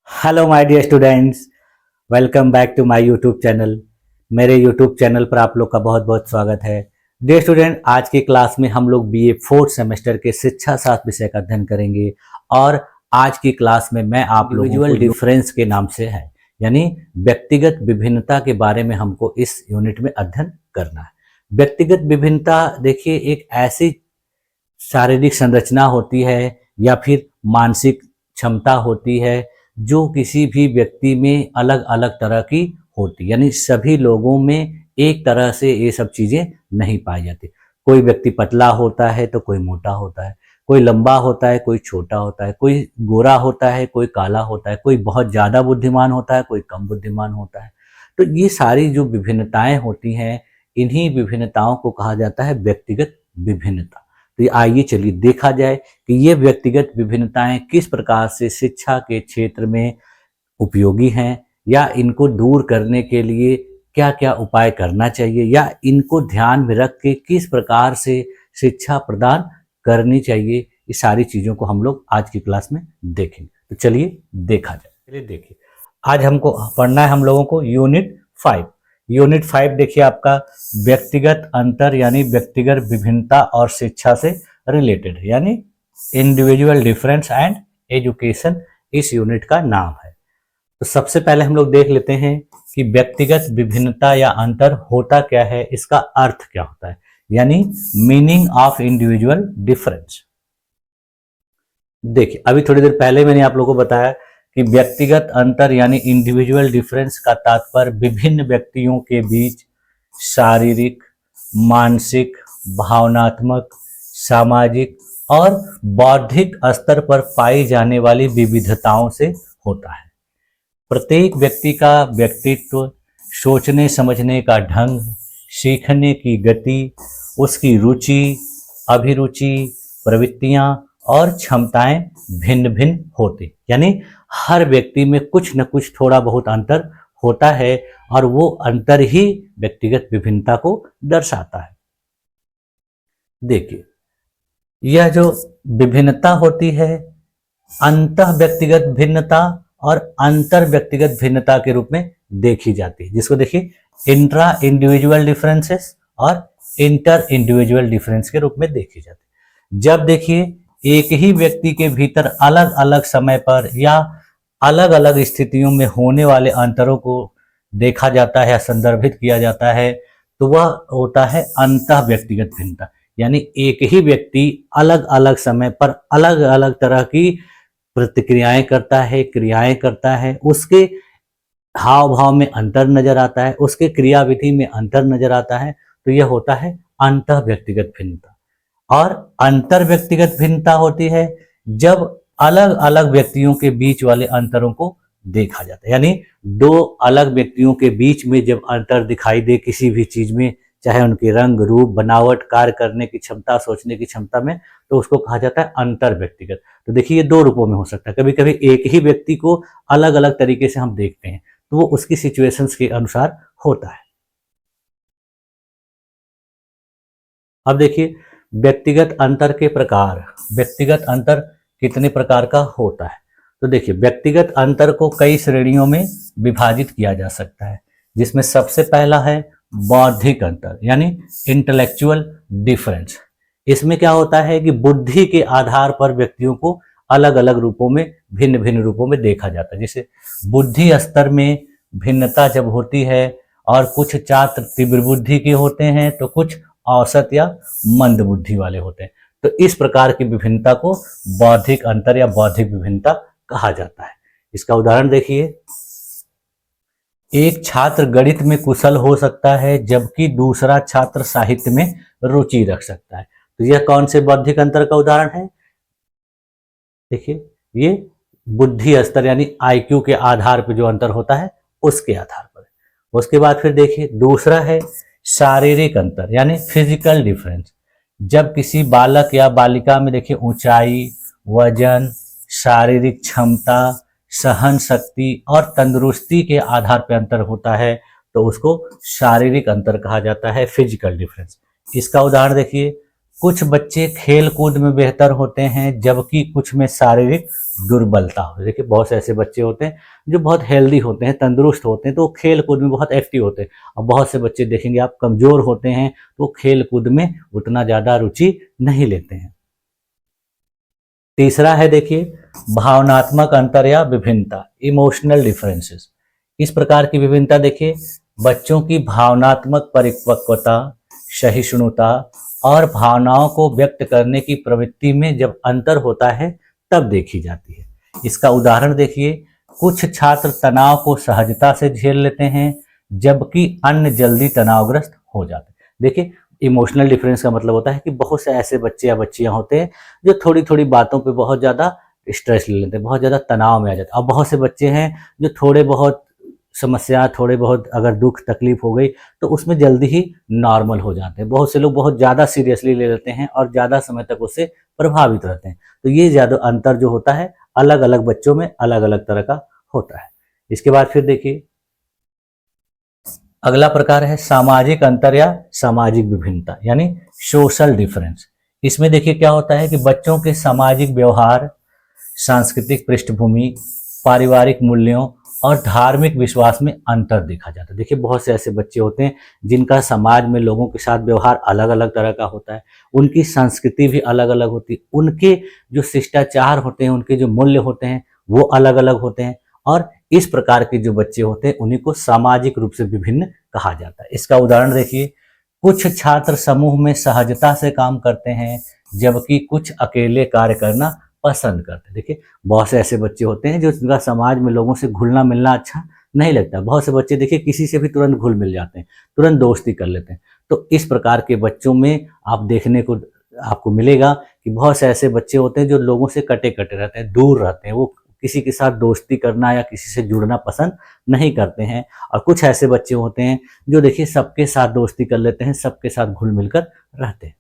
Hello my dear students, welcome back to my YouTube channel. मेरे YouTube channel पर आप लोग का बहुत बहुत स्वागत है। डियर स्टूडेंट, आज की क्लास में हम लोग बीए फोर्थ सेमेस्टर के शिक्षा शास्त्र विषय का अध्ययन करेंगे और आज की क्लास में मैं आप लोगों को डिफरेंस के नाम से है यानी व्यक्तिगत विभिन्नता के बारे में हमको इस यूनिट में अध्ययन करना है। व्यक्तिगत विभिन्नता देखिए एक ऐसी शारीरिक संरचना होती है या फिर मानसिक क्षमता होती है जो किसी भी व्यक्ति में अलग अलग तरह की होती, यानी सभी लोगों में एक तरह से ये सब चीजें नहीं पाई जाती। कोई व्यक्ति पतला होता है तो कोई मोटा होता है, कोई लंबा होता है, कोई छोटा होता है, कोई गोरा होता है, कोई काला होता है, कोई बहुत ज्यादा बुद्धिमान होता है, कोई कम बुद्धिमान होता है। तो ये सारी जो विभिन्नताएं होती हैं, इन्हीं विभिन्नताओं को कहा जाता है व्यक्तिगत विभिन्नता। तो आइए चलिए देखा जाए कि ये व्यक्तिगत विभिन्नताएं किस प्रकार से शिक्षा के क्षेत्र में उपयोगी हैं या इनको दूर करने के लिए क्या क्या उपाय करना चाहिए या इनको ध्यान में रख के किस प्रकार से शिक्षा प्रदान करनी चाहिए। ये सारी चीज़ों को हम लोग आज की क्लास में देखेंगे। तो चलिए देखा जाए। चलिए देखिए, आज हमको पढ़ना है हम लोगों को यूनिट 5। यूनिट 5 देखिए आपका व्यक्तिगत अंतर यानी व्यक्तिगत विभिन्नता और शिक्षा से रिलेटेड है, यानी इंडिविजुअल डिफरेंस एंड एजुकेशन इस यूनिट का नाम है। तो सबसे पहले हम लोग देख लेते हैं कि व्यक्तिगत विभिन्नता या अंतर होता क्या है, इसका अर्थ क्या होता है, यानी मीनिंग ऑफ इंडिविजुअल डिफरेंस। देखिए, अभी थोड़ी देर पहले मैंने आप लोगों को बताया कि व्यक्तिगत अंतर यानी इंडिविजुअल डिफरेंस का तात्पर्य विभिन्न व्यक्तियों के बीच शारीरिक, मानसिक, भावनात्मक, सामाजिक और बौद्धिक स्तर पर पाई जाने वाली विविधताओं से होता है। प्रत्येक व्यक्ति का व्यक्तित्व, सोचने समझने का ढंग, सीखने की गति, उसकी रुचि, अभिरुचि, प्रवृत्तियां और क्षमताएं भिन्न भिन्न होती, यानी हर व्यक्ति में कुछ न कुछ थोड़ा बहुत अंतर होता है और वो अंतर ही व्यक्तिगत विभिन्नता को दर्शाता है। देखिए, यह जो विभिन्नता होती है अंतः व्यक्तिगत भिन्नता और अंतर व्यक्तिगत भिन्नता के रूप में देखी जाती है, जिसको देखिए इंट्रा इंडिविजुअल डिफरेंसेस और इंटर इंडिविजुअल डिफरेंस के रूप में देखी जाती है। जब देखिए एक ही व्यक्ति के भीतर अलग अलग समय पर या अलग अलग स्थितियों में होने वाले अंतरों को देखा जाता है या संदर्भित किया जाता है, तो वह होता है अंतः व्यक्तिगत भिन्नता, यानी एक ही व्यक्ति अलग अलग समय पर अलग अलग तरह की प्रतिक्रियाएं करता है, क्रियाएं करता है, उसके हाव भाव में अंतर नजर आता है, उसके क्रियाविधि में अंतर नजर आता है, तो यह होता है अंतः व्यक्तिगत भिन्नता। और अंतर व्यक्तिगत भिन्नता होती है जब अलग अलग व्यक्तियों के बीच वाले अंतरों को देखा जाता है, यानी दो अलग व्यक्तियों के बीच में जब अंतर दिखाई दे किसी भी चीज में, चाहे उनके रंग, रूप, बनावट, कार्य करने की क्षमता, सोचने की क्षमता में, तो उसको कहा जाता है अंतर व्यक्तिगत। तो देखिए, ये दो रूपों में हो सकता है। कभी कभी एक ही व्यक्ति को अलग अलग तरीके से हम देखते हैं, तो वो उसकी सिचुएशंस के अनुसार होता है। अब देखिए, व्यक्तिगत अंतर के प्रकार। व्यक्तिगत अंतर कितने प्रकार का होता है? तो देखिए, व्यक्तिगत अंतर को कई श्रेणियों में विभाजित किया जा सकता है, जिसमें सबसे पहला है बौद्धिक अंतर यानी इंटेलेक्चुअल डिफरेंस। इसमें क्या होता है कि बुद्धि के आधार पर व्यक्तियों को अलग अलग रूपों में, भिन्न भिन्न रूपों में देखा जाता है। जैसे बुद्धि स्तर में भिन्नता जब होती है और कुछ छात्र तीव्र बुद्धि के होते हैं तो कुछ औसत या मंद बुद्धि वाले होते हैं, तो इस प्रकार की विभिन्नता को बौद्धिक अंतर या बौद्धिक विभिन्नता कहा जाता है। इसका उदाहरण देखिए, एक छात्र गणित में कुशल हो सकता है जबकि दूसरा छात्र साहित्य में रुचि रख सकता है। तो यह कौन से बौद्धिक अंतर का उदाहरण है? देखिए, ये बुद्धि स्तर यानी आईक्यू के आधार पर जो अंतर होता है उसके आधार पर। उसके बाद फिर देखिए, दूसरा है शारीरिक अंतर यानी फिजिकल डिफरेंस। जब किसी बालक या बालिका में देखिए ऊंचाई, वजन, शारीरिक क्षमता, सहन शक्ति और तंदुरुस्ती के आधार पर अंतर होता है, तो उसको शारीरिक अंतर कहा जाता है, फिजिकल डिफरेंस। इसका उदाहरण देखिए, कुछ बच्चे खेल कूद में बेहतर होते हैं जबकि कुछ में शारीरिक दुर्बलता होती है। देखिए बहुत से ऐसे बच्चे होते हैं जो बहुत हेल्दी होते हैं, तंदुरुस्त होते हैं, तो खेल कूद में बहुत एक्टिव होते हैं। और बहुत से बच्चे देखेंगे आप कमजोर होते हैं तो खेल कूद में उतना ज्यादा रुचि नहीं लेते हैं। तीसरा है देखिए भावनात्मक अंतर या विभिन्नता, इमोशनल डिफरेंसेस। इस प्रकार की विभिन्नता देखिए बच्चों की भावनात्मक परिपक्वता, सहिष्णुता और भावनाओं को व्यक्त करने की प्रवृत्ति में जब अंतर होता है तब देखी जाती है। इसका उदाहरण देखिए, कुछ छात्र तनाव को सहजता से झेल लेते हैं जबकि अन्य जल्दी तनावग्रस्त हो जाते हैं। देखिए इमोशनल डिफरेंस का मतलब होता है कि बहुत से ऐसे बच्चे या बच्चियां होते हैं जो थोड़ी थोड़ी बातों पे बहुत ज़्यादा स्ट्रेस ले लेते हैं, बहुत ज़्यादा तनाव में आ जाते हैं। और बहुत से बच्चे हैं जो थोड़े बहुत समस्या, थोड़े बहुत अगर दुख तकलीफ हो गई तो उसमें जल्दी ही नॉर्मल हो जाते हैं। बहुत से लोग बहुत ज़्यादा सीरियसली ले लेते हैं और ज़्यादा समय तक उससे प्रभावित रहते हैं। तो ये ज़्यादा अंतर जो होता है अलग अलग बच्चों में अलग अलग तरह का होता है। इसके बाद फिर देखिए अगला प्रकार है सामाजिक अंतर या सामाजिक विभिन्नता यानी सोशल डिफरेंस। इसमें देखिए क्या होता है कि बच्चों के सामाजिक व्यवहार, सांस्कृतिक पृष्ठभूमि, पारिवारिक मूल्यों और धार्मिक विश्वास में अंतर देखा जाता है। देखिए बहुत से ऐसे बच्चे होते हैं जिनका समाज में लोगों के साथ व्यवहार अलग अलग तरह का होता है, उनकी संस्कृति भी अलग अलग होती है, उनके जो शिष्टाचार होते हैं, उनके जो मूल्य होते हैं वो अलग अलग होते हैं। और इस प्रकार के जो बच्चे होते हैं उन्हीं को सामाजिक रूप से विभिन्न कहा जाता है। इसका उदाहरण देखिए, कुछ छात्र समूह में सहजता से काम करते हैं जबकि कुछ अकेले कार्य करना पसंद करते हैं। देखिए बहुत से ऐसे बच्चे होते हैं जो जिनका समाज में लोगों से घुलना मिलना अच्छा नहीं लगता। बहुत से बच्चे देखिए किसी से भी तुरंत घुल मिल जाते हैं, तुरंत दोस्ती कर लेते हैं। तो इस प्रकार के बच्चों में आप देखने को आपको मिलेगा कि बहुत से ऐसे बच्चे होते हैं जो लोगों से कटे कटे रहते हैं, दूर रहते हैं, वो किसी के साथ दोस्ती करना या किसी से जुड़ना पसंद नहीं करते हैं। और कुछ ऐसे बच्चे होते हैं जो देखिए सबके साथ दोस्ती कर लेते हैं, सबके साथ घुल मिलकर रहते हैं।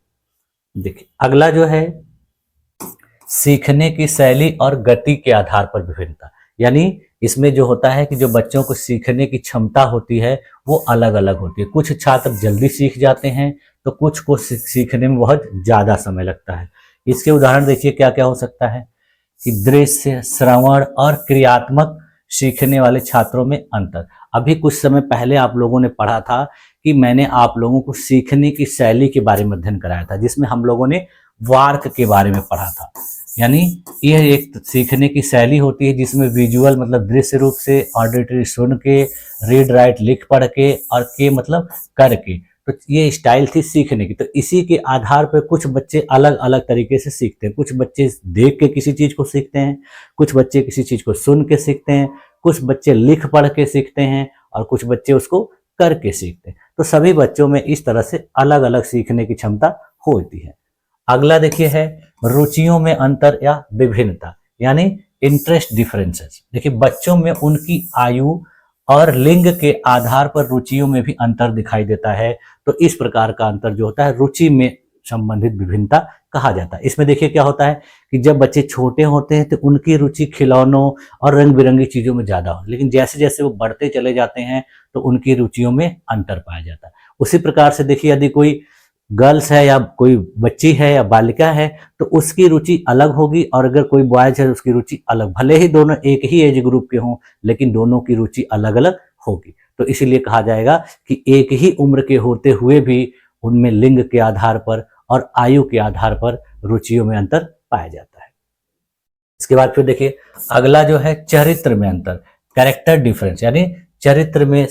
देखिए अगला जो है सीखने की शैली और गति के आधार पर विभिन्नता, यानी इसमें जो होता है कि जो बच्चों को सीखने की क्षमता होती है वो अलग अलग होती है। कुछ छात्र जल्दी सीख जाते हैं तो कुछ को सीखने में बहुत ज़्यादा समय लगता है। इसके उदाहरण देखिए क्या क्या हो सकता है कि दृश्य, श्रवण और क्रियात्मक सीखने वाले छात्रों में अंतर। अभी कुछ समय पहले आप लोगों ने पढ़ा था कि मैंने आप लोगों को सीखने की शैली के बारे में अध्ययन कराया था, जिसमें हम लोगों ने वार्क के बारे में पढ़ा था। यानी यह एक सीखने की शैली होती है जिसमें विजुअल मतलब दृश्य रूप से, ऑडिटरी सुन के, रीड राइट लिख पढ़ के और के मतलब करके। तो ये स्टाइल थी सीखने की। तो इसी के आधार पर कुछ बच्चे अलग अलग तरीके से सीखते हैं। कुछ बच्चे देख के किसी चीज़ को सीखते हैं, कुछ बच्चे किसी चीज़ को सुन के सीखते हैं, कुछ बच्चे लिख पढ़ के सीखते हैं और कुछ बच्चे उसको करके सीखते हैं। तो सभी बच्चों में इस तरह से अलग अलग सीखने की क्षमता होती है। अगला देखिए है रुचियों में अंतर या विभिन्नता यानी इंटरेस्ट डिफरेंसेस। देखिए बच्चों में उनकी आयु और लिंग के आधार पर रुचियों में भी अंतर दिखाई देता है। तो इस प्रकार का अंतर जो होता है रुचि में संबंधित विभिन्नता कहा जाता है। इसमें देखिए क्या होता है कि जब बच्चे छोटे होते हैं तो उनकी रुचि खिलौनों और रंग बिरंगी चीजों में ज्यादा हो, लेकिन जैसे जैसे वो बढ़ते चले जाते हैं तो उनकी रुचियों में अंतर पाया जाता है। उसी प्रकार से देखिए यदि कोई गर्ल्स है या कोई बच्ची है या बालिका है तो उसकी रुचि अलग होगी, और अगर कोई बॉयज है उसकी रुचि अलग। भले ही दोनों एक ही एज ग्रुप के हों लेकिन दोनों की रुचि अलग अलग होगी। तो इसीलिए कहा जाएगा कि एक ही उम्र के होते हुए भी उनमें लिंग के आधार पर और आयु के आधार पर रुचियों में अंतर पाया जाता है। इसके बाद फिर देखिए अगला जो है चरित्र में अंतर, कैरेक्टर डिफरेंस यानी चरित्र में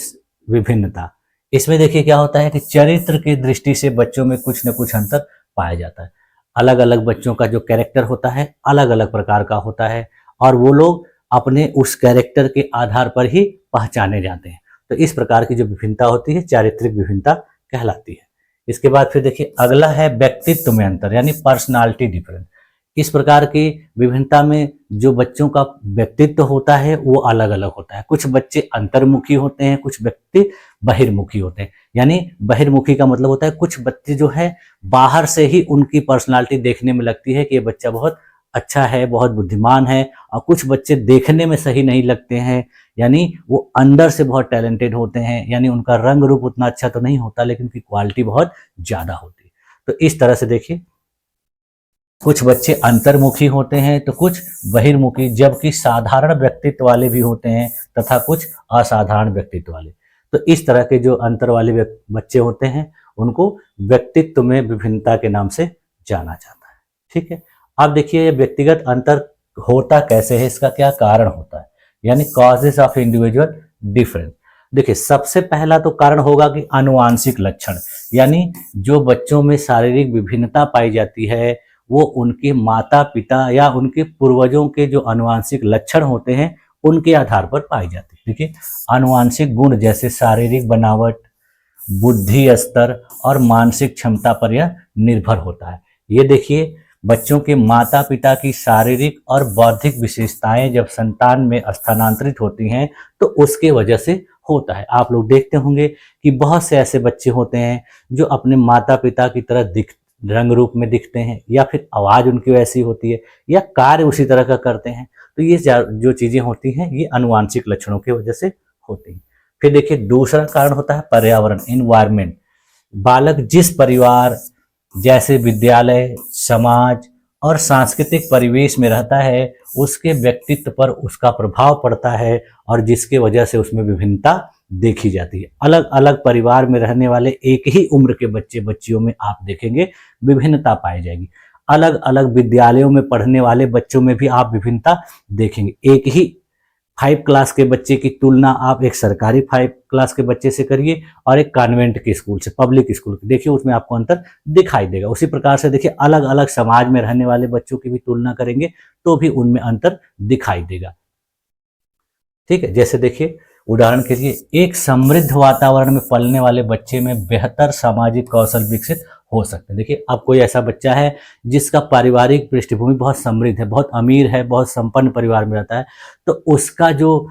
विभिन्नता। इसमें देखिए क्या होता है कि चरित्र की दृष्टि से बच्चों में कुछ न कुछ अंतर पाया जाता है। अलग अलग बच्चों का जो कैरेक्टर होता है अलग अलग प्रकार का होता है और वो लोग अपने उस कैरेक्टर के आधार पर ही पहचाने जाते हैं। तो इस प्रकार की जो विभिन्नता होती है चारित्रिक विभिन्नता कहलाती है। इसके बाद फिर देखिए अगला है व्यक्तित्व में अंतर यानी पर्सनालिटी डिफरेंस। इस प्रकार की विभिन्नता में जो बच्चों का व्यक्तित्व होता है वो अलग अलग होता है। कुछ बच्चे अंतर्मुखी होते हैं, कुछ व्यक्ति बहिर्मुखी होते हैं। यानी बहिर्मुखी का मतलब होता है कुछ बच्चे जो है बाहर से ही उनकी पर्सनालिटी देखने में लगती है कि ये बच्चा बहुत अच्छा है, बहुत बुद्धिमान है, और कुछ बच्चे देखने में सही नहीं लगते हैं, यानी वो अंदर से बहुत टैलेंटेड होते हैं। यानी उनका रंग रूप उतना अच्छा तो नहीं होता लेकिन उनकी क्वालिटी बहुत ज्यादा होती है। तो इस तरह से देखिए कुछ बच्चे अंतर्मुखी होते हैं तो कुछ बहिर्मुखी, जबकि साधारण व्यक्तित्व वाले भी होते हैं तथा कुछ असाधारण व्यक्तित्व वाले। तो इस तरह के जो अंतर वाले बच्चे होते हैं उनको व्यक्तित्व में विभिन्नता के नाम से जाना जाता है। ठीक है, अब देखिए व्यक्तिगत अंतर होता कैसे है, इसका क्या कारण होता है, यानी कॉजेस ऑफ इंडिविजुअल डिफरेंस। देखिए सबसे पहला तो कारण होगा कि आनुवांशिक लक्षण, यानी जो बच्चों में शारीरिक विभिन्नता पाई जाती है वो उनके माता पिता या उनके पूर्वजों के जो आनुवांशिक लक्षण होते हैं उनके आधार पर पाई जाती है। देखिए आनुवांशिक गुण जैसे शारीरिक बनावट, बुद्धि स्तर और मानसिक क्षमता पर यह निर्भर होता है। ये देखिए बच्चों के माता पिता की शारीरिक और बौद्धिक विशेषताएं जब संतान में स्थानांतरित होती हैं तो उसके वजह से होता है। आप लोग देखते होंगे कि बहुत से ऐसे बच्चे होते हैं जो अपने माता पिता की तरह रंग रूप में दिखते हैं, या फिर आवाज उनकी वैसी होती है, या कार्य उसी तरह का करते हैं। तो ये जो चीजें होती हैं ये आनुवांशिक लक्षणों की वजह से होती हैं। फिर देखिए दूसरा कारण होता है पर्यावरण, इन्वायरमेंट। बालक जिस परिवार जैसे विद्यालय, समाज और सांस्कृतिक परिवेश में रहता है उसके व्यक्तित्व पर उसका प्रभाव पड़ता है और जिसके वजह से उसमें विभिन्नता देखी जाती है। अलग अलग परिवार में रहने वाले एक ही उम्र के बच्चे बच्चियों में आप देखेंगे विभिन्नता पाई जाएगी। अलग अलग विद्यालयों में पढ़ने वाले बच्चों में भी आप विभिन्नता देखेंगे। एक ही 5 क्लास के बच्चे की तुलना आप एक सरकारी 5 क्लास के बच्चे से करिए और एक कॉन्वेंट के स्कूल से, पब्लिक स्कूल के, देखिए उसमें आपको अंतर दिखाई देगा। उसी प्रकार से देखिए अलग अलग समाज में रहने वाले बच्चों की भी तुलना करेंगे तो भी उनमें अंतर दिखाई देगा। ठीक है, जैसे देखिए उदाहरण के लिए एक समृद्ध वातावरण में पलने वाले बच्चे में बेहतर सामाजिक कौशल विकसित हो सकते हैं। देखिए अब कोई ऐसा बच्चा है जिसका पारिवारिक पृष्ठभूमि बहुत समृद्ध है, बहुत अमीर है, बहुत संपन्न परिवार में रहता है, तो उसका जो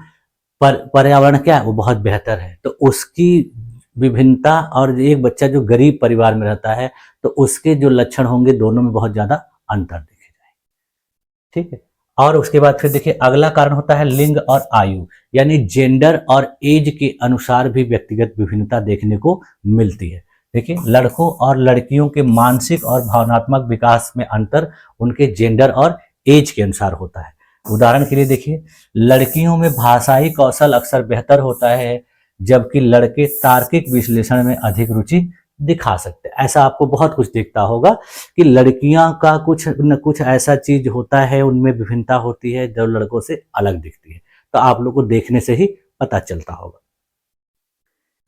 पर्यावरण क्या है वो बहुत बेहतर है, तो उसकी विभिन्नता, और एक बच्चा जो गरीब परिवार में रहता है तो उसके जो लक्षण होंगे दोनों में बहुत ज्यादा अंतर दिखे जाएंगे। ठीक है, और उसके बाद फिर देखिए अगला कारण होता है लिंग और आयु, यानी जेंडर और एज के अनुसार भी व्यक्तिगत विभिन्नता देखने को मिलती है। देखिए लड़कों और लड़कियों के मानसिक और भावनात्मक विकास में अंतर उनके जेंडर और एज के अनुसार होता है। उदाहरण के लिए देखिए लड़कियों में भाषाई कौशल अक्सर बेहतर होता है जबकि लड़के तार्किक विश्लेषण में अधिक रुचि दिखा सकते हैं। ऐसा आपको बहुत कुछ दिखता होगा कि लड़कियां का कुछ न कुछ ऐसा चीज होता है, उनमें विभिन्नता होती है जो लड़कों से अलग दिखती है, तो आप लोग को देखने से ही पता चलता होगा।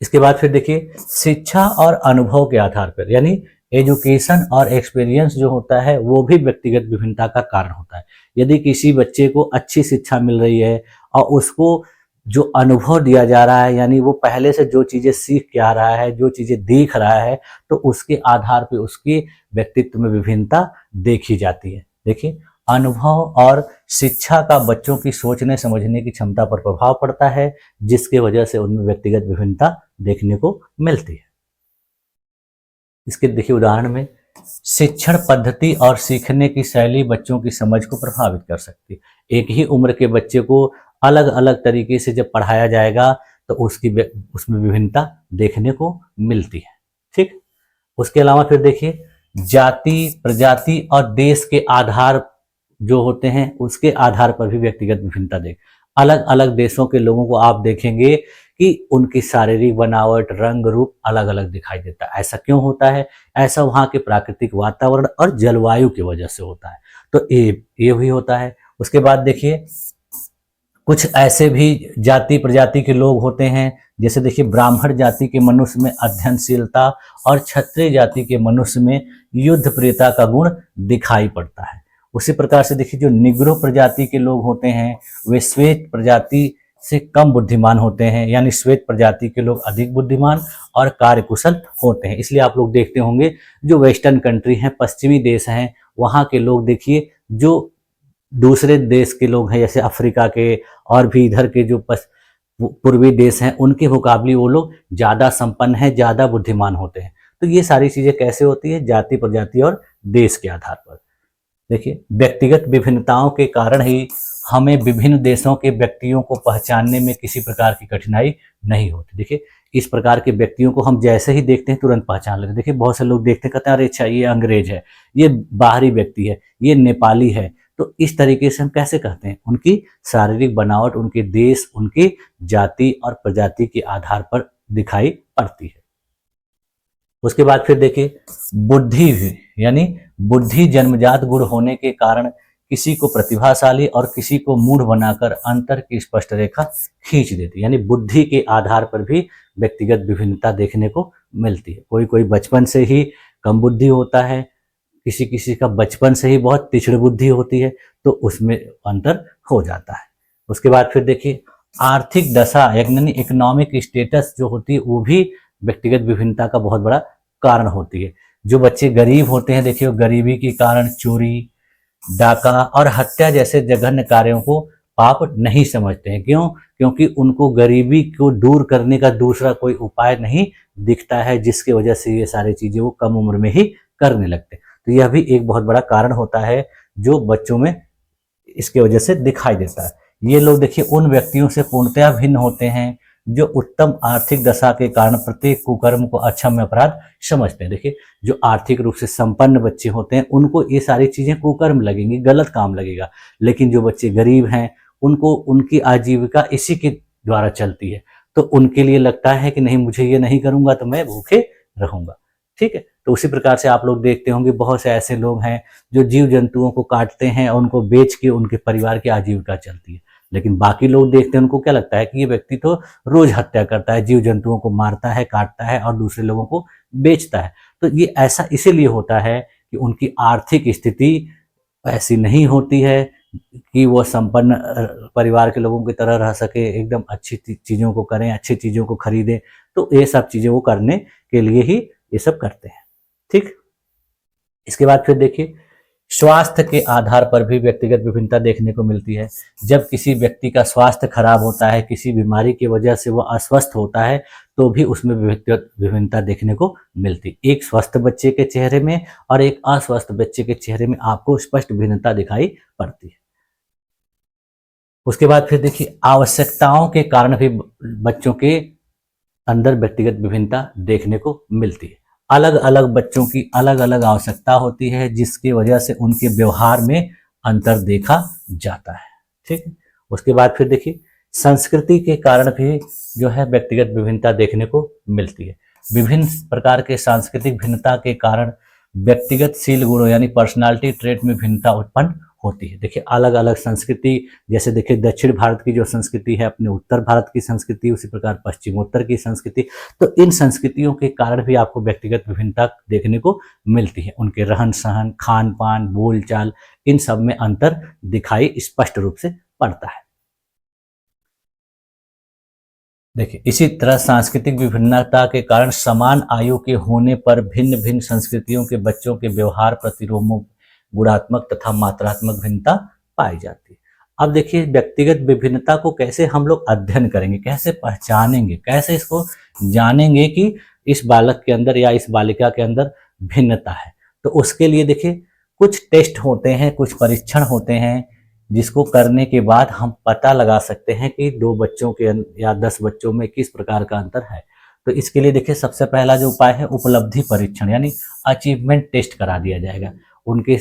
इसके बाद फिर देखिए शिक्षा और अनुभव के आधार पर, यानी एजुकेशन और एक्सपीरियंस जो होता है वो भी व्यक्तिगत विभिन्नता का कारण होता है। यदि किसी बच्चे को अच्छी शिक्षा मिल रही है और उसको जो अनुभव दिया जा रहा है, यानी वो पहले से जो चीजें सीख के आ रहा है, जो चीजें देख रहा है, तो उसके आधार पे उसके व्यक्तित्व में विभिन्नता देखी जाती है। देखिए अनुभव और शिक्षा का बच्चों की सोचने समझने की क्षमता पर प्रभाव पड़ता है जिसके वजह से उनमें व्यक्तिगत विभिन्नता देखने को मिलती है। इसके देखिए उदाहरण में शिक्षण पद्धति और सीखने की शैली बच्चों की समझ को प्रभावित कर सकती है। एक ही उम्र के बच्चे को अलग अलग तरीके से जब पढ़ाया जाएगा तो उसमें विभिन्नता देखने को मिलती है। ठीक, उसके अलावा फिर देखिए जाति, प्रजाति और देश के आधार जो होते हैं उसके आधार पर भी व्यक्तिगत विभिन्नता देख। अलग अलग देशों के लोगों को आप देखेंगे कि उनकी शारीरिक बनावट, रंग रूप अलग अलग दिखाई देता है। ऐसा क्यों होता है? ऐसा वहाँ के प्राकृतिक वातावरण और जलवायु की वजह से होता है। तो ये भी होता है। उसके बाद देखिए कुछ ऐसे भी जाति प्रजाति के लोग होते हैं, जैसे देखिए ब्राह्मण जाति के मनुष्य में अध्ययनशीलता और क्षत्रिय जाति के मनुष्य में युद्ध प्रियता का गुण दिखाई पड़ता है। उसी प्रकार से देखिए जो निग्रो प्रजाति के लोग होते हैं वे श्वेत प्रजाति से कम बुद्धिमान होते हैं, यानी श्वेत प्रजाति के लोग अधिक बुद्धिमान और कार्यकुशल होते हैं। इसलिए आप लोग देखते होंगे जो वेस्टर्न कंट्री हैं, पश्चिमी देश हैं, वहाँ के लोग देखिए जो दूसरे देश के लोग हैं जैसे अफ्रीका के और भी इधर के जो पूर्वी देश हैं उनके मुकाबले वो लोग ज़्यादा संपन्न हैं, ज़्यादा बुद्धिमान होते हैं। तो ये सारी चीज़ें कैसे होती है? जाति प्रजाति और देश के आधार पर। देखिए व्यक्तिगत विभिन्नताओं के कारण ही हमें विभिन्न देशों के व्यक्तियों को पहचानने में किसी प्रकार की कठिनाई नहीं होती। देखिए इस प्रकार के व्यक्तियों को हम जैसे ही देखते हैं तुरंत पहचान लेते हैं। देखिए बहुत से लोग देखते हैं, कहते हैं अरे अच्छा ये अंग्रेज है, ये बाहरी व्यक्ति है, ये नेपाली है। तो इस तरीके से हम कैसे कहते हैं, उनकी शारीरिक बनावट, उनके देश, उनकी जाति और प्रजाति के आधार पर दिखाई पड़ती है। उसके बाद फिर देखिए बुद्धि भी, यानी बुद्धि जन्मजात गुण होने के कारण किसी को प्रतिभाशाली और किसी को मूढ़ बनाकर अंतर की स्पष्ट रेखा खींच देती है। यानी बुद्धि के आधार पर भी व्यक्तिगत विभिन्नता देखने को मिलती है। कोई कोई बचपन से ही कम बुद्धि होता है, किसी किसी का बचपन से ही बहुत तीक्ष्ण बुद्धि होती है, तो उसमें अंतर हो जाता है। उसके बाद फिर देखिए आर्थिक दशा यानी इकोनॉमिक स्टेटस जो होती है वो भी व्यक्तिगत विभिन्नता का बहुत बड़ा कारण होती है। जो बच्चे गरीब होते हैं, देखिए गरीबी के कारण चोरी, डाका और हत्या जैसे जघन्य कार्यों को पाप नहीं समझते हैं। क्यों? क्योंकि उनको गरीबी को दूर करने का दूसरा कोई उपाय नहीं दिखता है, जिसकी वजह से ये सारी चीजें वो कम उम्र में ही करने लगते हैं। तो यह भी एक बहुत बड़ा कारण होता है जो बच्चों में इसके वजह से दिखाई देता है। ये लोग देखिए उन व्यक्तियों से पूर्णतया भिन्न होते हैं जो उत्तम आर्थिक दशा के कारण प्रत्येक कुकर्म को अक्षम्य अपराध समझते हैं। देखिए जो आर्थिक रूप से संपन्न बच्चे होते हैं उनको ये सारी चीजें कुकर्म लगेंगी, गलत काम लगेगा। लेकिन जो बच्चे गरीब हैं उनको उनकी आजीविका इसी के द्वारा चलती है, तो उनके लिए लगता है कि नहीं मुझे ये नहीं करूंगा तो मैं भूखे रहूंगा। ठीक है, तो उसी प्रकार से आप लोग देखते होंगे बहुत से ऐसे लोग हैं जो जीव जंतुओं को काटते हैं और उनको बेच के उनके परिवार की आजीविका चलती है। लेकिन बाकी लोग देखते हैं, उनको क्या लगता है कि ये व्यक्ति तो रोज हत्या करता है, जीव जंतुओं को मारता है, काटता है और दूसरे लोगों को बेचता है। तो ये ऐसा इसीलिए होता है कि उनकी आर्थिक स्थिति ऐसी नहीं होती है कि वो संपन्न परिवार के लोगों की तरह रह सके, एकदम अच्छी चीज़ों को करें, अच्छी चीज़ों को खरीदें। तो ये सब चीज़ें वो करने के लिए ही ये सब करते हैं। ठीक, इसके बाद फिर देखिए स्वास्थ्य के आधार पर भी व्यक्तिगत विभिन्नता देखने को मिलती है। जब किसी व्यक्ति का स्वास्थ्य खराब होता है, किसी बीमारी की वजह से वो अस्वस्थ होता है, तो भी उसमें व्यक्तिगत विभिन्नता देखने को मिलती है। एक स्वस्थ बच्चे के चेहरे में और एक अस्वस्थ बच्चे के चेहरे में आपको स्पष्ट भिन्नता दिखाई पड़ती है। उसके बाद फिर देखिए आवश्यकताओं के कारण भी बच्चों के अंदर व्यक्तिगत विभिन्नता देखने को मिलती है। अलग अलग बच्चों की अलग अलग आवश्यकता होती है, जिसकी वजह से उनके व्यवहार में अंतर देखा जाता है। ठीक है, उसके बाद फिर देखिए संस्कृति के कारण भी जो है व्यक्तिगत विभिन्नता देखने को मिलती है। विभिन्न प्रकार के सांस्कृतिक भिन्नता के कारण व्यक्तिगत शील गुणों यानी पर्सनालिटी ट्रेट में भिन्नता उत्पन्न होती है। देखिए अलग अलग संस्कृति, जैसे देखिए दक्षिण भारत की जो संस्कृति है, अपने उत्तर भारत की संस्कृति, उसी प्रकार पश्चिमोत्तर की संस्कृति, तो इन संस्कृतियों के कारण भी आपको व्यक्तिगत विभिन्नता देखने को मिलती है। उनके रहन सहन, खान पान, बोल चाल, इन सब में अंतर दिखाई स्पष्ट रूप से पड़ता है। देखिए इसी तरह सांस्कृतिक विभिन्नता के कारण समान आयु के होने पर भिन्न भिन्न संस्कृतियों के बच्चों के व्यवहार प्रतिरोधों गुणात्मक तथा मात्रात्मक भिन्नता पाई जाती है। अब देखिए व्यक्तिगत विभिन्नता को कैसे हम लोग अध्ययन करेंगे, कैसे पहचानेंगे, कैसे इसको जानेंगे कि इस बालक के अंदर या इस बालिका के अंदर भिन्नता है। तो उसके लिए देखिए कुछ टेस्ट होते हैं, कुछ परीक्षण होते हैं, जिसको करने के बाद हम पता लगा सकते हैं कि 2 बच्चों के या 10 बच्चों में किस प्रकार का अंतर है। तो इसके लिए देखिए सबसे पहला जो उपाय है उपलब्धि परीक्षण यानी अचीवमेंट टेस्ट करा दिया जाएगा। उनके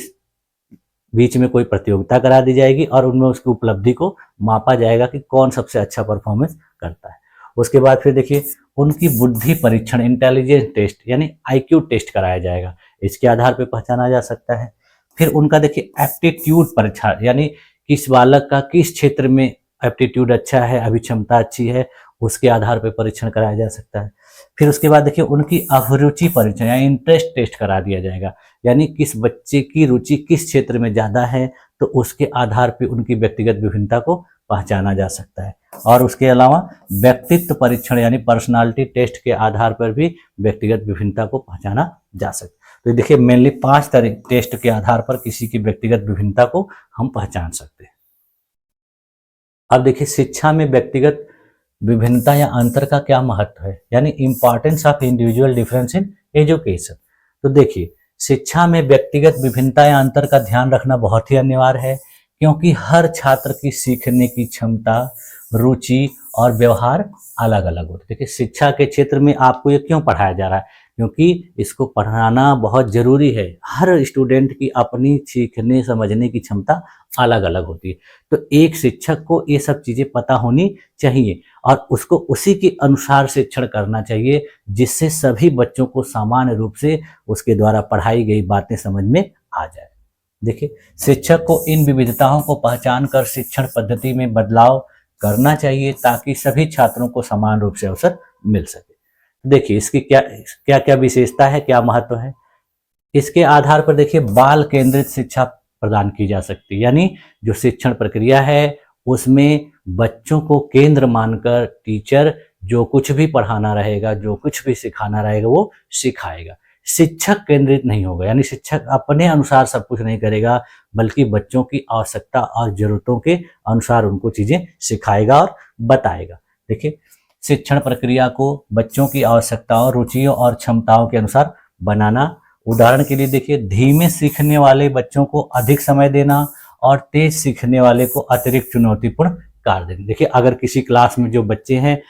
बीच में कोई प्रतियोगिता करा दी जाएगी और उनमें उसकी उपलब्धि को मापा जाएगा कि कौन सबसे अच्छा परफॉर्मेंस करता है। उसके बाद फिर देखिए उनकी बुद्धि परीक्षण इंटेलिजेंस टेस्ट यानी आईक्यू टेस्ट कराया जाएगा। इसके आधार पर पहचाना जा सकता है। फिर उनका देखिए एप्टीट्यूड परीक्षा यानी किस बालक का किस क्षेत्र में एप्टीट्यूड अच्छा है, अभिक्षमता अच्छी है, उसके आधार पर परीक्षण कराया जा सकता है। फिर उसके बाद देखिए उनकी अभिरुचि परीक्षण यानी इंटरेस्ट टेस्ट करा दिया जाएगा, यानी किस बच्चे की रुचि किस क्षेत्र में ज़्यादा है, तो उसके आधार पर उनकी व्यक्तिगत विभिन्नता को पहचाना जा सकता है। और उसके अलावा व्यक्तित्व परीक्षण यानी पर्सनालिटी टेस्ट के आधार पर भी व्यक्तिगत विभिन्नता को पहचाना जा सकता है। तो देखिए मेनली 5 तरह टेस्ट के आधार पर किसी की व्यक्तिगत विभिन्नता को हम पहचान सकते हैं। अब देखिए शिक्षा में व्यक्तिगत विभिन्नता या अंतर का क्या महत्व है, यानी importance of individual difference in education. तो देखिए शिक्षा में व्यक्तिगत विभिन्नता या अंतर का ध्यान रखना बहुत ही अनिवार्य है, क्योंकि हर छात्र की सीखने की क्षमता, रुचि और व्यवहार अलग अलग होते हैं। देखिए शिक्षा के क्षेत्र में आपको ये क्यों पढ़ाया जा रहा है, क्योंकि इसको पढ़ाना बहुत जरूरी है। हर स्टूडेंट की अपनी सीखने समझने की क्षमता अलग अलग होती है, तो एक शिक्षक को ये सब चीज़ें पता होनी चाहिए और उसको उसी के अनुसार शिक्षण करना चाहिए, जिससे सभी बच्चों को सामान्य रूप से उसके द्वारा पढ़ाई गई बातें समझ में आ जाए। देखिए शिक्षक को इन विविधताओं को पहचान कर शिक्षण पद्धति में बदलाव करना चाहिए, ताकि सभी छात्रों को समान रूप से अवसर मिल सके। देखिए इसकी क्या क्या क्या विशेषता है, क्या महत्व है। इसके आधार पर देखिए बाल केंद्रित शिक्षा प्रदान की जा सकती है, यानी जो शिक्षण प्रक्रिया है उसमें बच्चों को केंद्र मानकर टीचर जो कुछ भी पढ़ाना रहेगा, जो कुछ भी सिखाना रहेगा वो सिखाएगा। शिक्षक केंद्रित नहीं होगा, यानी शिक्षक अपने अनुसार सब कुछ नहीं करेगा, बल्कि बच्चों की आवश्यकता और जरूरतों के अनुसार उनको चीजें सिखाएगा और बताएगा। देखिए शिक्षण प्रक्रिया को बच्चों की आवश्यकताओं, रुचियों और क्षमताओं के अनुसार बनाना। उदाहरण के लिए देखिए धीमे सीखने वाले बच्चों को अधिक समय देना और तेज सीखने वाले को अतिरिक्त चुनौतीपूर्ण कार्य देना। देखिए अगर किसी क्लास में जो बच्चे हैं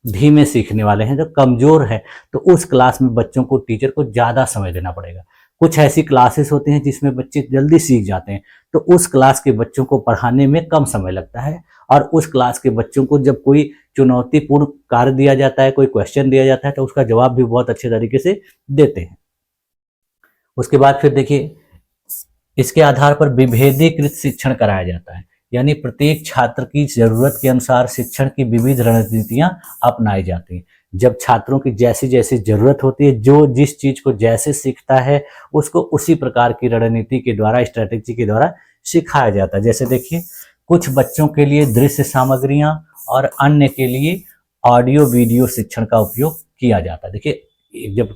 धीमे सीखने वाले हैं, जो कमजोर है, तो उस क्लास में बच्चों को टीचर को ज्यादा समय देना पड़ेगा। कुछ ऐसी क्लासेस होती हैं जिसमें बच्चे जल्दी सीख जाते हैं, तो उस क्लास के बच्चों को पढ़ाने में कम समय लगता है, और उस क्लास के बच्चों को जब कोई चुनौतीपूर्ण कार्य दिया जाता है, कोई क्वेश्चन दिया जाता है, तो उसका जवाब भी बहुत अच्छे तरीके से देते हैं। उसके बाद फिर देखिए इसके आधार पर विभेदीकृत शिक्षण कराया जाता है, यानी प्रत्येक छात्र की जरूरत के अनुसार शिक्षण की विविध रणनीतियां अपनाई जाती हैं। जब छात्रों की जैसी जैसी जरूरत होती है, जो जिस चीज को जैसे सीखता है, उसको उसी प्रकार की रणनीति के द्वारा, स्ट्रेटेजी के द्वारा सिखाया जाता है। जैसे देखिए कुछ बच्चों के लिए दृश्य सामग्रियां और अन्य के लिए ऑडियो वीडियो शिक्षण का उपयोग किया जाता है। देखिए जब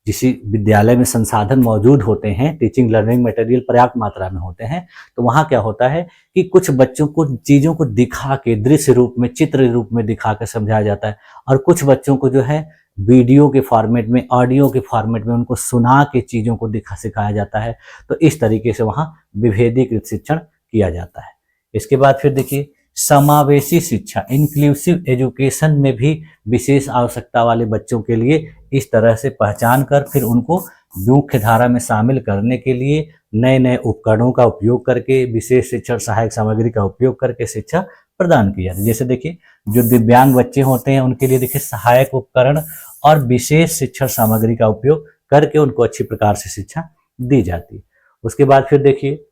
किसी विद्यालय में संसाधन मौजूद होते हैं, टीचिंग लर्निंग मटेरियल पर्याप्त मात्रा में होते हैं, तो वहाँ क्या होता है कि कुछ बच्चों को चीज़ों को दिखा के, दृश्य रूप में, चित्र रूप में दिखा कर समझाया जाता है, और कुछ बच्चों को जो है वीडियो के फॉर्मेट में, ऑडियो के फॉर्मेट में उनको सुना के चीज़ों को सिखाया जाता है। तो इस तरीके से वहाँ विभेदीकृत शिक्षण किया जाता है। इसके बाद फिर देखिए समावेशी शिक्षा, इंक्लूसिव एजुकेशन में भी विशेष आवश्यकता वाले बच्चों के लिए इस तरह से पहचान कर फिर उनको मुख्य धारा में शामिल करने के लिए नए नए उपकरणों का उपयोग करके, विशेष शिक्षण सहायक सामग्री का उपयोग करके शिक्षा प्रदान की जाती है। जैसे देखिए जो दिव्यांग बच्चे होते हैं उनके लिए देखिए सहायक उपकरण और विशेष शिक्षण सामग्री का उपयोग करके उनको अच्छी प्रकार से शिक्षा दी जाती है। उसके बाद फिर देखिए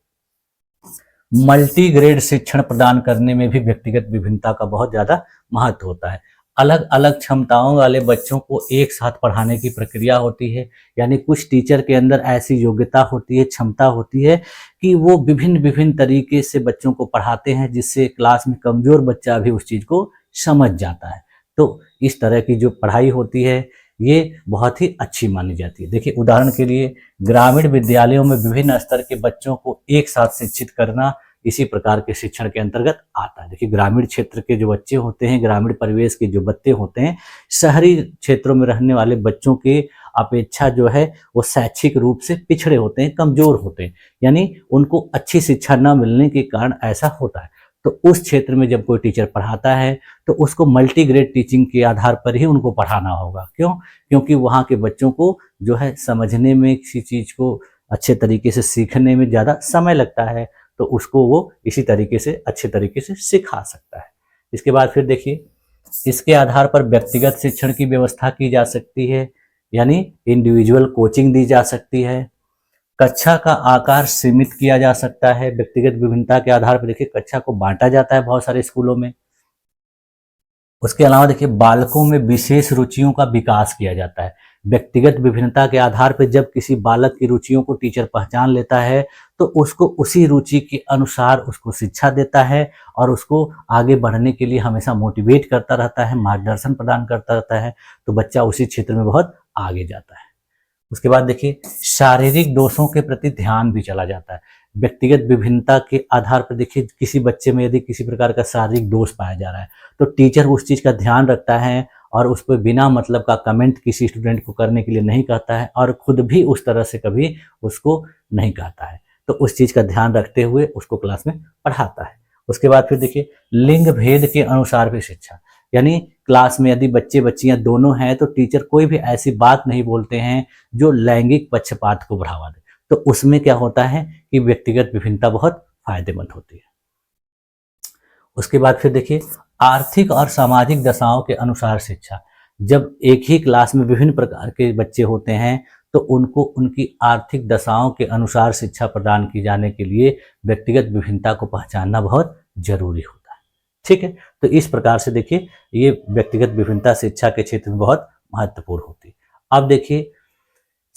मल्टी ग्रेड शिक्षण प्रदान करने में भी व्यक्तिगत विभिन्नता का बहुत ज्यादा महत्व होता है। अलग अलग क्षमताओं वाले बच्चों को एक साथ पढ़ाने की प्रक्रिया होती है, यानी कुछ टीचर के अंदर ऐसी योग्यता होती है, क्षमता होती है कि वो विभिन्न विभिन्न तरीके से बच्चों को पढ़ाते हैं, जिससे क्लास में कमजोर बच्चा भी उस चीज को समझ जाता है। तो इस तरह की जो पढ़ाई होती है ये बहुत ही अच्छी मानी जाती है। देखिए उदाहरण के लिए ग्रामीण विद्यालयों में विभिन्न स्तर के बच्चों को एक साथ शिक्षित करना इसी प्रकार के शिक्षण के अंतर्गत आता है। देखिए ग्रामीण क्षेत्र के जो बच्चे होते हैं, ग्रामीण परिवेश के जो बच्चे होते हैं, शहरी क्षेत्रों में रहने वाले बच्चों के अपेक्षा जो है वो शैक्षिक रूप से पिछड़े होते हैं, कमजोर होते हैं, यानी उनको अच्छी शिक्षा न मिलने के कारण ऐसा होता है। तो उस क्षेत्र में जब कोई टीचर पढ़ाता है तो उसको मल्टी ग्रेड टीचिंग के आधार पर ही उनको पढ़ाना होगा। क्यों? क्योंकि वहाँ के बच्चों को जो है समझने में, किसी चीज को अच्छे तरीके से सीखने में ज़्यादा समय लगता है, तो उसको वो इसी तरीके से अच्छे तरीके से सिखा सकता है। इसके बाद फिर देखिए इसके आधार पर व्यक्तिगत शिक्षण की व्यवस्था की जा सकती है, यानी इंडिविजुअल कोचिंग दी जा सकती है। कक्षा का आकार सीमित किया जा सकता है। व्यक्तिगत विभिन्नता के आधार पर देखिए कक्षा को बांटा जाता है बहुत सारे स्कूलों में। उसके अलावा देखिए बालकों में विशेष रुचियों का विकास किया जाता है। व्यक्तिगत विभिन्नता के आधार पर जब किसी बालक की रुचियों को टीचर पहचान लेता है तो उसको उसी रुचि के अनुसार उसको शिक्षा देता है और उसको आगे बढ़ने के लिए हमेशा मोटिवेट करता रहता है, मार्गदर्शन प्रदान करता रहता है, तो बच्चा उसी क्षेत्र में बहुत आगे जाता है। उसके बाद देखिए शारीरिक दोषों के प्रति ध्यान भी चला जाता है। व्यक्तिगत विभिन्नता के आधार पर देखिए किसी बच्चे में यदि किसी प्रकार का शारीरिक दोष पाया जा रहा है तो टीचर उस चीज का ध्यान रखता है और उस पर बिना मतलब का कमेंट किसी स्टूडेंट को करने के लिए नहीं कहता है, और खुद भी उस तरह से कभी उसको नहीं कहता है। तो उस चीज का ध्यान रखते हुए उसको क्लास में पढ़ाता है। उसके बाद फिर देखिए लिंग भेद के अनुसार भी शिक्षा। यानी क्लास में यदि बच्चे बच्चियां दोनों हैं तो टीचर कोई भी ऐसी बात नहीं बोलते हैं जो लैंगिक पक्षपात को बढ़ावा दे। तो उसमें क्या होता है कि व्यक्तिगत विभिन्नता बहुत फायदेमंद होती है। उसके बाद फिर देखिए, आर्थिक और सामाजिक दशाओं के अनुसार शिक्षा। जब एक ही क्लास में विभिन्न प्रकार के बच्चे होते हैं तो उनको उनकी आर्थिक दशाओं के अनुसार शिक्षा प्रदान की जाने के लिए व्यक्तिगत विभिन्नता को पहचानना बहुत जरूरी होता है। ठीक है, तो इस प्रकार से देखिए ये व्यक्तिगत विभिन्नता शिक्षा के क्षेत्र में बहुत महत्वपूर्ण होती है। अब देखिए,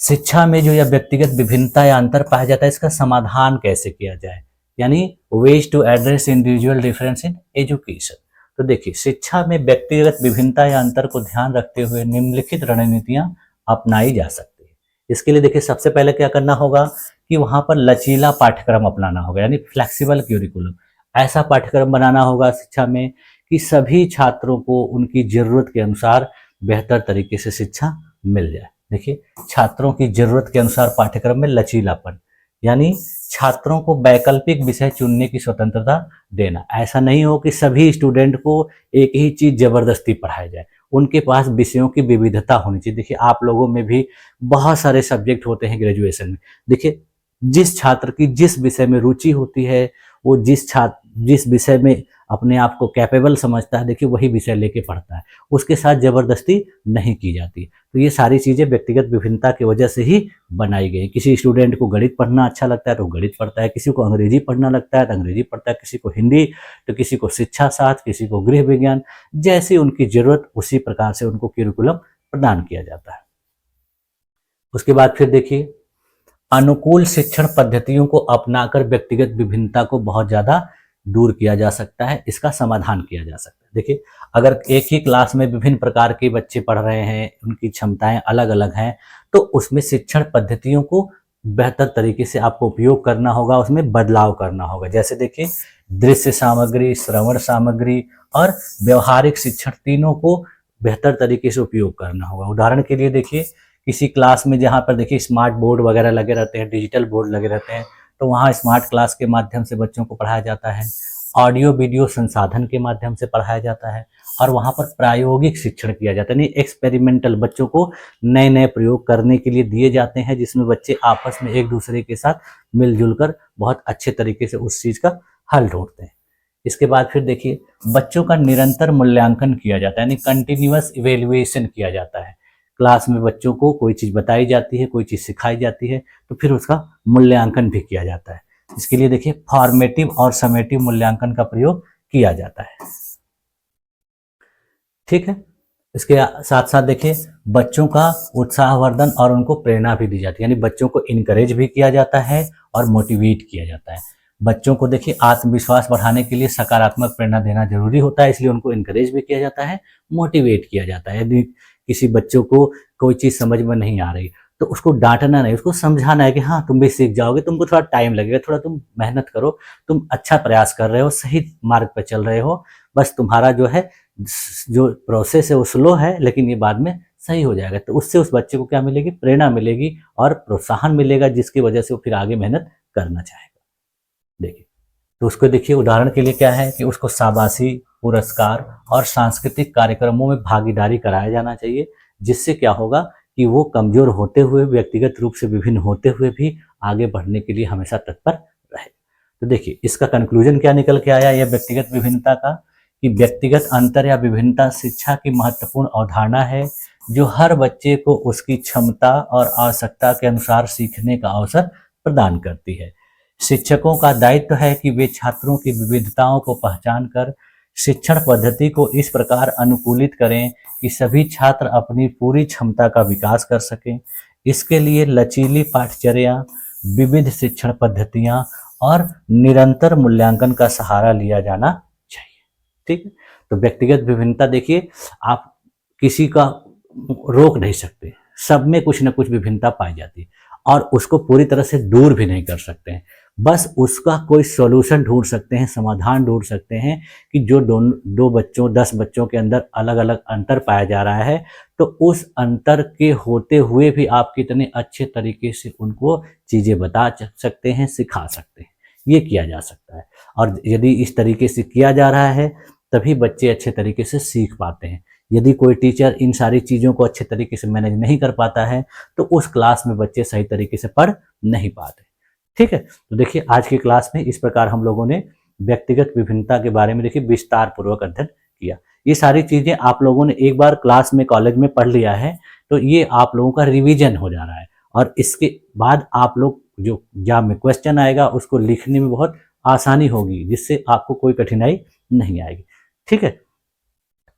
शिक्षा में जो यह व्यक्तिगत विभिन्नता या अंतर पाया जाता है, इसका समाधान कैसे किया जाए, यानी ways to address individual difference in education. तो देखिए, शिक्षा में व्यक्तिगत विभिन्नता या अंतर को ध्यान रखते हुए निम्नलिखित रणनीतियां अपनाई जा सकती है। इसके लिए देखिए, सबसे पहले क्या करना होगा कि वहां पर लचीला पाठ्यक्रम अपनाना होगा, यानी फ्लेक्सिबल क्यूरिकुलम। ऐसा पाठ्यक्रम बनाना होगा शिक्षा में कि सभी छात्रों को उनकी जरूरत के अनुसार बेहतर तरीके से शिक्षा मिल जाए। देखिए, छात्रों की जरूरत के अनुसार पाठ्यक्रम में लचीलापन, यानी छात्रों को वैकल्पिक विषय चुनने की स्वतंत्रता देना। ऐसा नहीं हो कि सभी स्टूडेंट को एक ही चीज जबरदस्ती पढ़ाया जाए, उनके पास विषयों की विविधता होनी चाहिए। देखिए, आप लोगों में भी बहुत सारे सब्जेक्ट होते हैं ग्रेजुएशन में। देखिए, जिस छात्र की जिस विषय में रुचि होती है, वो जिस विषय में अपने आप को कैपेबल समझता है, देखिए वही विषय लेके पढ़ता है, उसके साथ जबरदस्ती नहीं की जाती। तो ये सारी चीजें व्यक्तिगत विभिन्नता की वजह से ही बनाई गई। किसी स्टूडेंट को गणित पढ़ना अच्छा लगता है तो गणित पढ़ता है, किसी को अंग्रेजी पढ़ना लगता है तो अंग्रेजी पढ़ता है, किसी को हिंदी तो किसी को शिक्षा शास्त्र, किसी को गृह विज्ञान। जैसी उनकी जरूरत उसी प्रकार से उनको करिकुलम प्रदान किया जाता है। उसके बाद फिर देखिए, अनुकूल शिक्षण पद्धतियों को अपनाकर व्यक्तिगत विभिन्नता को बहुत ज्यादा दूर किया जा सकता है, इसका समाधान किया जा सकता है। देखिए, अगर एक ही क्लास में विभिन्न प्रकार के बच्चे पढ़ रहे हैं, उनकी क्षमताएं अलग अलग हैं, तो उसमें शिक्षण पद्धतियों को बेहतर तरीके से आपको उपयोग करना होगा, उसमें बदलाव करना होगा। जैसे देखिए, दृश्य सामग्री, श्रवण सामग्री और व्यवहारिक शिक्षण तीनों को बेहतर तरीके से उपयोग करना होगा। उदाहरण के लिए देखिए, किसी क्लास में जहाँ पर देखिए स्मार्ट बोर्ड वगैरह लगे रहते हैं, डिजिटल बोर्ड लगे रहते हैं, तो वहाँ स्मार्ट क्लास के माध्यम से बच्चों को पढ़ाया जाता है, ऑडियो वीडियो संसाधन के माध्यम से पढ़ाया जाता है, और वहाँ पर प्रायोगिक शिक्षण किया जाता है, यानी एक्सपेरिमेंटल, बच्चों को नए नए प्रयोग करने के लिए दिए जाते हैं, जिसमें बच्चे आपस में एक दूसरे के साथ मिलजुल कर बहुत अच्छे तरीके से उस चीज़ का हल ढूंढते हैं। इसके बाद फिर देखिए, बच्चों का निरंतर मूल्यांकन किया जाता है, यानी कंटिन्यूअस इवेल्युएशन किया जाता है। क्लास में बच्चों को कोई चीज़ बताई जाती है, कोई चीज़ सिखाई जाती है, तो फिर उसका मूल्यांकन भी किया जाता है। इसके लिए देखिए, फॉर्मेटिव और समेटिव मूल्यांकन का प्रयोग किया जाता है। ठीक है, इसके साथ साथ देखिए, बच्चों का उत्साहवर्धन और उनको प्रेरणा भी दी जाती है, यानी बच्चों को इनकरेज भी किया जाता है और मोटिवेट किया जाता है। बच्चों को देखिए आत्मविश्वास बढ़ाने के लिए सकारात्मक प्रेरणा देना जरूरी होता है, इसलिए उनको इनकरेज भी किया जाता है, मोटिवेट किया जाता है। यदि किसी बच्चों को कोई चीज़ समझ में नहीं आ रही तो उसको डांटना नहीं, उसको समझाना है कि हाँ तुम भी सीख जाओगे, तुमको थोड़ा टाइम लगेगा, थोड़ा तुम मेहनत करो, तुम अच्छा प्रयास कर रहे हो, सही मार्ग पर चल रहे हो, बस तुम्हारा जो है जो प्रोसेस है वो स्लो है, लेकिन ये बाद में सही हो जाएगा। तो उससे उस बच्चे को क्या मिलेगी, प्रेरणा मिलेगी और प्रोत्साहन मिलेगा, जिसकी वजह से वो फिर आगे मेहनत करना चाहेगा। देखिए, तो उसको देखिए उदाहरण के लिए क्या है कि उसको शाबाशी, पुरस्कार और सांस्कृतिक कार्यक्रमों में भागीदारी कराया जाना चाहिए, जिससे क्या होगा कि वो कमजोर होते हुए, व्यक्तिगत रूप से विभिन्न होते हुए भी आगे बढ़ने के लिए हमेशा तत्पर रहे। तो देखिए, इसका कंक्लूजन क्या निकल के आया, यह व्यक्तिगत विभिन्नता का, कि व्यक्तिगत अंतर या विभिन्नता शिक्षा की महत्वपूर्ण अवधारणा है, जो हर बच्चे को उसकी क्षमता और आवश्यकता के अनुसार सीखने का अवसर प्रदान करती है। शिक्षकों का दायित्व है कि वे छात्रों की विविधताओं को पहचान कर शिक्षण पद्धति को इस प्रकार अनुकूलित करें कि सभी छात्र अपनी पूरी क्षमता का विकास कर सकें। इसके लिए लचीली पाठचर्या, विविध शिक्षण पद्धतियां और निरंतर मूल्यांकन का सहारा लिया जाना चाहिए। ठीक है, तो व्यक्तिगत विभिन्नता देखिए, आप किसी का रोक नहीं सकते, सब में कुछ ना कुछ विभिन्नता पाई जाती है और उसको पूरी तरह से दूर भी नहीं कर सकते हैं, बस उसका कोई सॉल्यूशन ढूंढ सकते हैं, समाधान ढूंढ सकते हैं कि जो दो बच्चों 10 बच्चों के अंदर अलग अलग अंतर पाया जा रहा है, तो उस अंतर के होते हुए भी आप कितने अच्छे तरीके से उनको चीज़ें बता सकते हैं, सिखा सकते हैं, ये किया जा सकता है। और यदि इस तरीके से किया जा रहा है तभी बच्चे अच्छे तरीके से सीख पाते हैं। यदि कोई टीचर इन सारी चीज़ों को अच्छे तरीके से मैनेज नहीं कर पाता है तो उस क्लास में बच्चे सही तरीके से पढ़ नहीं पाते। ठीक है, तो देखिए आज की क्लास में इस प्रकार हम लोगों ने व्यक्तिगत विभिन्नता के बारे में देखिए विस्तार पूर्वक अध्ययन किया। ये सारी चीज़ें आप लोगों ने एक बार क्लास में कॉलेज में पढ़ लिया है, तो ये आप लोगों का रिवीजन हो जा रहा है और इसके बाद आप लोग जो एग्जाम में क्वेश्चन आएगा उसको लिखने में बहुत आसानी होगी, जिससे आपको कोई कठिनाई नहीं आएगी। ठीक है,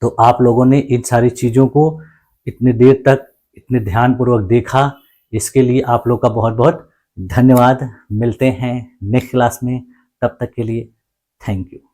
तो आप लोगों ने इन सारी चीज़ों को इतनी देर तक इतने ध्यानपूर्वक देखा, इसके लिए आप लोग का बहुत बहुत धन्यवाद। मिलते हैं नेक्स्ट क्लास में, तब तक के लिए थैंक यू।